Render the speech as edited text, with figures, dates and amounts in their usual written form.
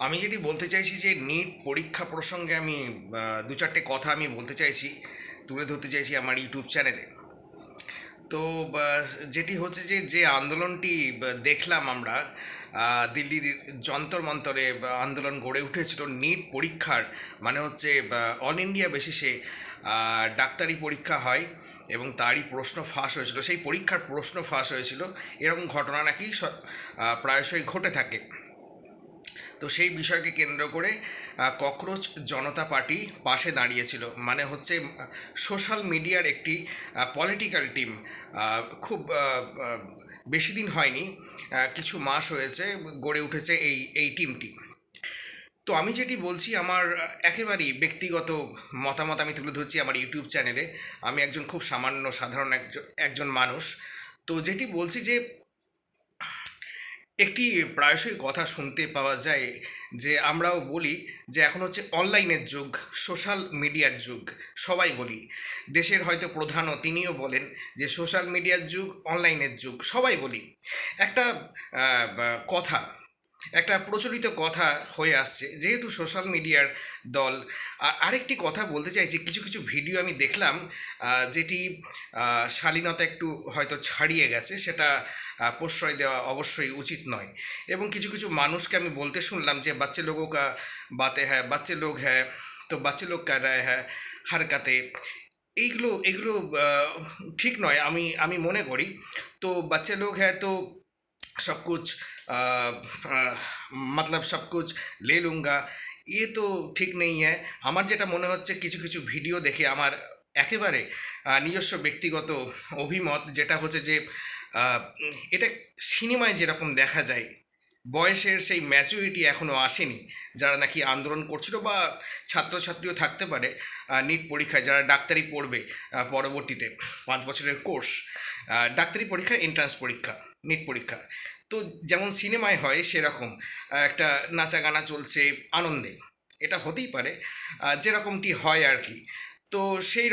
আমি যেটি বলতে চাইছি যে নিট পরীক্ষা প্রসঙ্গে আমি দু চারটে কথা আমি বলতে চাইছি, তুলে ধরতে চাইছি আমার ইউটিউব চ্যানেলে। তো যেটি হচ্ছে যে যে আন্দোলনটি দেখলাম আমরা, দিল্লির যন্তর মন্তরে আন্দোলন গড়ে উঠেছিল নিট পরীক্ষার, মানে হচ্ছে অল ইন্ডিয়া বেসিসে ডাক্তারি পরীক্ষা হয় এবং তারই প্রশ্ন ফাঁস হয়েছিল, সেই পরীক্ষার প্রশ্ন ফাঁস হয়েছিল, এরকম ঘটনা নাকি প্রায়শই ঘটে থাকে। তো সেই বিষয়কে কেন্দ্র করে ককরোচ জনতা পার্টি পাশে দাঁড়িয়েছিল, মানে হচ্ছে সোশ্যাল মিডিয়ার একটি পলিটিক্যাল টিম। খুব বেশি দিন হয়নি, কিছু মাস হয়েছে গড়ে উঠেছে এই টিমটি। তো আমি যেটি বলছি আমার একেবারেই ব্যক্তিগত মতামত আমি তুলে ধরছি আমার ইউটিউব চ্যানেলে। আমি একজন খুব সামান্য সাধারণ একজন মানুষ। তো যেটি বলছি যে একটি প্রায়শই কথা শুনতে পাওয়া যায়, যে আমরাও বলি যে এখন হচ্ছে অনলাইনের যুগ, সোশ্যাল মিডিয়ার যুগ। সবাই বলি, দেশের হয়তো প্রধানও তিনিও বলেন যে সোশ্যাল মিডিয়ার যুগ, অনলাইনের যুগ, সবাই বলি। একটা কথা, একটা প্রচলিত কথা হয়ে আসছে যেহেতু সোশ্যাল মিডিয়ার দল। আরেকটি কথা বলতে চাইছি, কিছু কিছু ভিডিও আমি দেখলাম যেটি শালীনতা একটু হয়তো ছাড়িয়ে গেছে, সেটা প্রশ্রয় দেওয়া অবশ্যই উচিত নয়। এবং কিছু কিছু মানুষকে আমি বলতে শুনলাম যে বাচ্চে লোগোं का বাতে হ্যাঁ, বাচ্চে লোক হ্যাঁ, তো বাচ্চে লোক কার রায় হ্যাঁ হারকাতে। এইগুলো এগুলো ঠিক নয়, আমি আমি মনে করি। তো বাচ্চে লোক হ্যাঁ তো सब कुछ मतलब सब कुछ ले लूँगा, ये तो ঠিক নেই হ্যাঁ। আমার যেটা মনে হচ্ছে, কিছু কিছু ভিডিও দেখে আমার একেবারে নিজস্ব ব্যক্তিগত অভিমত যেটা হচ্ছে যে এটা সিনেমায় যেরকম দেখা যায়, বয়সের সেই ম্যাচুরিটি এখনও আসেনি যারা নাকি আন্দোলন করছিল, বা ছাত্রছাত্রীও থাকতে পারে নিট পরীক্ষায় যারা ডাক্তারি পড়বে পরবর্তীতে 5 বছরের কোর্স, ডাক্তারি পরীক্ষা এন্ট্রান্স পরীক্ষা, নিট পরীক্ষা। তো যেমন সিনেমায় হয় সেরকম একটা নাচা গানা চলছে আনন্দে, এটা হতেই পারে যেরকমটি হয় আর কি। তো সেই